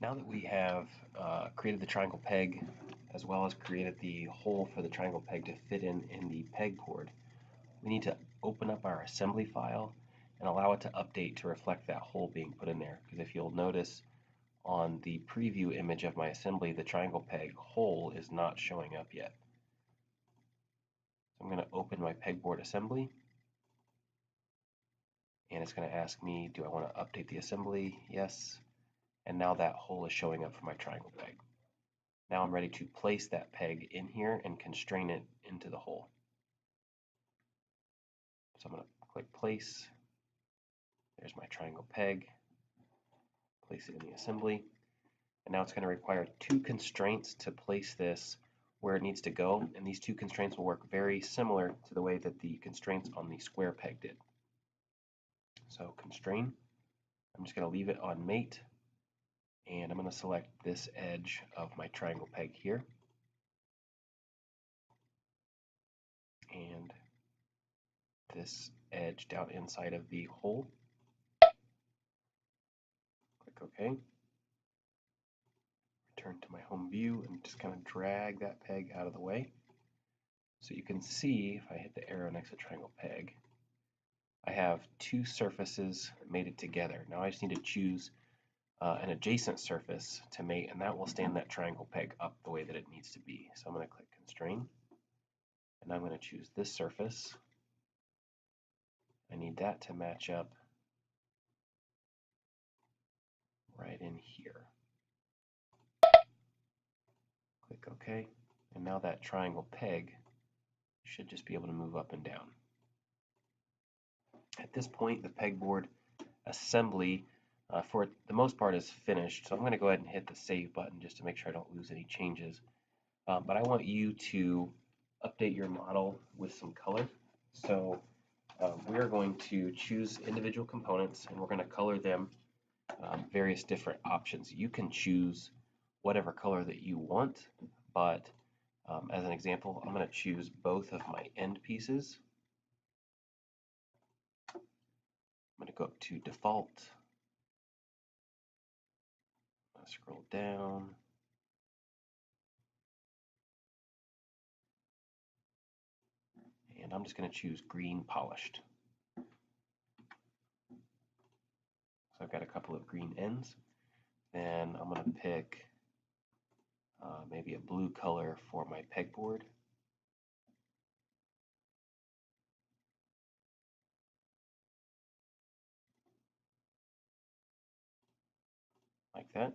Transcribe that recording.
Now that we have created the triangle peg as well as created the hole for the triangle peg to fit in the pegboard, we need to open up our assembly file and allow it to update to reflect that hole being put in there. Because if you'll notice on the preview image of my assembly, the triangle peg hole is not showing up yet. So I'm going to open my pegboard assembly, and it's going to ask me, do I want to update the assembly? Yes. And now that hole is showing up for my triangle peg. Now I'm ready to place that peg in here and constrain it into the hole. So I'm going to click place. There's my triangle peg. Place it in the assembly. And now it's going to require two constraints to place this where it needs to go. And these two constraints will work very similar to the way that the constraints on the square peg did. So constrain. I'm just going to leave it on mate. And I'm going to select this edge of my triangle peg here. And this edge down inside of the hole. Click OK. Return to my home view and just kind of drag that peg out of the way. So you can see, if I hit the arrow next to triangle peg, I have two surfaces mated together. Now I just need to choose an adjacent surface to mate, and that will stand that triangle peg up the way that it needs to be. So I'm going to click constrain, and I'm going to choose this surface. I need that to match up right in here. Click OK, and now that triangle peg should just be able to move up and down. At this point, the pegboard assembly for the most part is finished, so I'm going to go ahead and hit the save button just to make sure I don't lose any changes. But I want you to update your model with some color. So we're going to choose individual components and we're going to color them various different options. You can choose whatever color that you want, but as an example, I'm going to choose both of my end pieces. I'm going to go up to default. I'm going to scroll down. And I'm just going to choose green polished. So I've got a couple of green ends. Then I'm going to pick maybe a blue color for my pegboard. Like that.